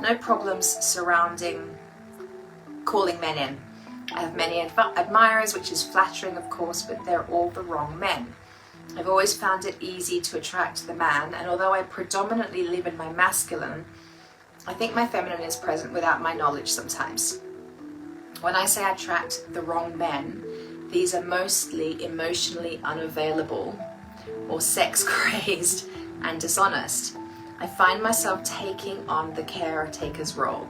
no problems surrounding calling men in. I have many admirers, which is flattering of course, but they're all the wrong men. I've always found it easy to attract the man, and although I predominantly live in my masculine, I think my feminine is present without my knowledge sometimes. When I say I attract the wrong men, these are mostly emotionally unavailable or sex crazed and dishonest. I find myself taking on the caretaker's role.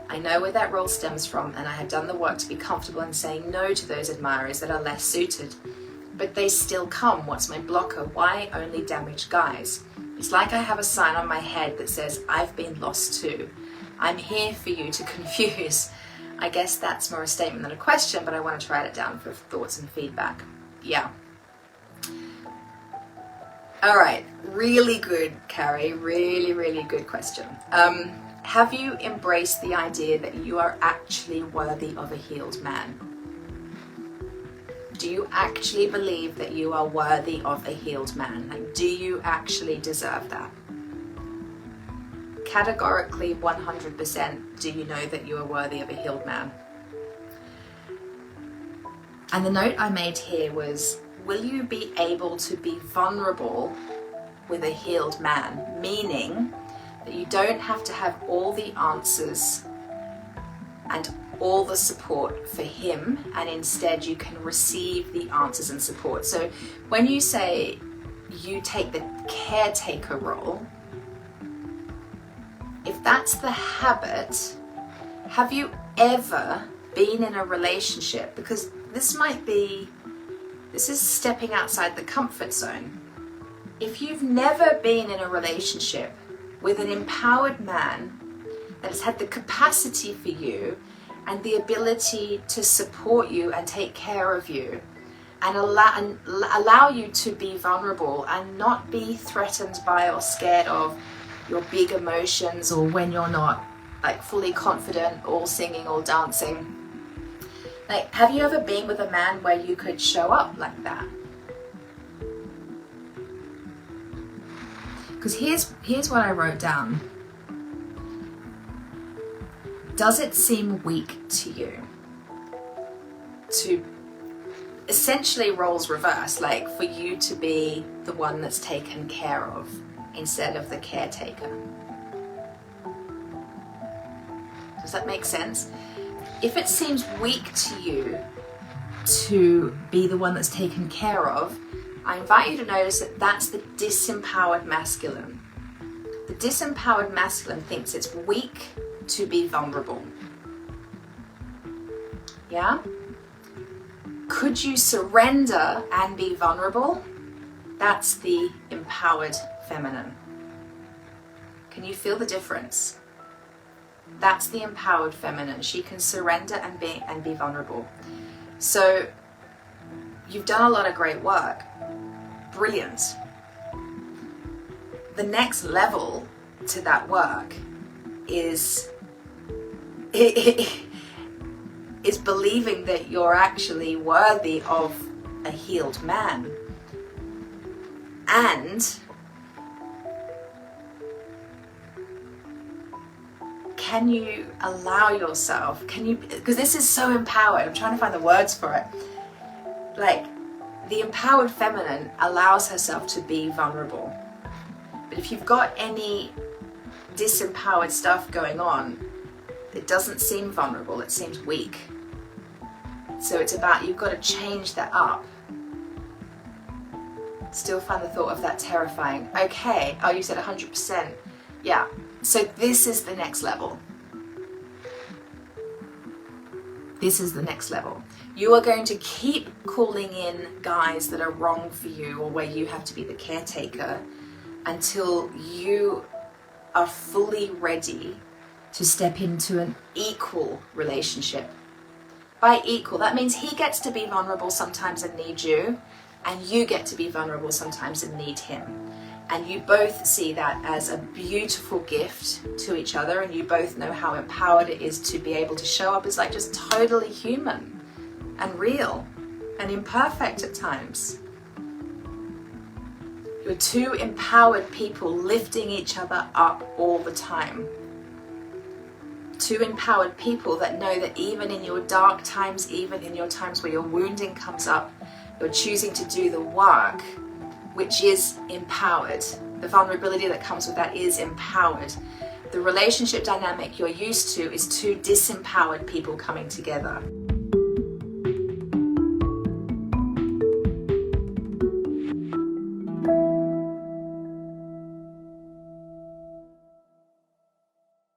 I know where that role stems from, and I have done the work to be comfortable in saying no to those admirers that are less suited. But they still come. What's my blocker? Why only damaged guys? It's like I have a sign on my head that says, I've been lost too. I'm here for you to confuse. I guess that's more a statement than a question, but I want to write it down for thoughts and feedback. Yeah. All right, really good, Carrie. Really, really good question. Have you embraced the idea that you are actually worthy of a healed man? Do you actually believe that you are worthy of a healed man? Like, do you actually deserve that? Categorically, 100%, do you know that you are worthy of a healed man? And the note I made here was, will you be able to be vulnerable with a healed man? Meaning that you don't have to have all the answers and all the support for him, and instead you can receive the answers and support. So when you say you take the caretaker role, if that's the habit, have you ever been in a relationship? Because this is stepping outside the comfort zone. If you've never been in a relationship with an empowered man that has had the capacity for you and the ability to support you and take care of you and allow you to be vulnerable and not be threatened by or scared of your big emotions, or when you're not like fully confident, all singing, all dancing. Like, have you ever been with a man where you could show up like that? Because here's what I wrote down. Does it seem weak to you to essentially roles reverse, like for you to be the one that's taken care of instead of the caretaker? Does that make sense? If it seems weak to you to be the one that's taken care of, I invite you to notice that that's the disempowered masculine. The disempowered masculine thinks it's weak to be vulnerable. Yeah? Could you surrender and be vulnerable? That's the empowered feminine. Can you feel the difference? That's the empowered feminine. She can surrender and be vulnerable. So you've done a lot of great work. Brilliant. The next level to that work is believing that you're actually worthy of a healed man. And can you allow yourself, because this is so empowered, I'm trying to find the words for it. Like, the empowered feminine allows herself to be vulnerable. But if you've got any disempowered stuff going on, it doesn't seem vulnerable, it seems weak. So it's about, you've got to change that up. Still find the thought of that terrifying. Okay, oh, you said 100%. Yeah, so this is the next level. This is the next level. You are going to keep calling in guys that are wrong for you, or where you have to be the caretaker, until you are fully ready to step into an equal relationship. By equal, that means he gets to be vulnerable sometimes and need you, and you get to be vulnerable sometimes and need him. And you both see that as a beautiful gift to each other, and you both know how empowered it is to be able to show up as like just totally human and real and imperfect at times. You're two empowered people lifting each other up all the time. Two empowered people that know that even in your dark times, even in your times where your wounding comes up, you're choosing to do the work, which is empowered. The vulnerability that comes with that is empowered. The relationship dynamic you're used to is two disempowered people coming together.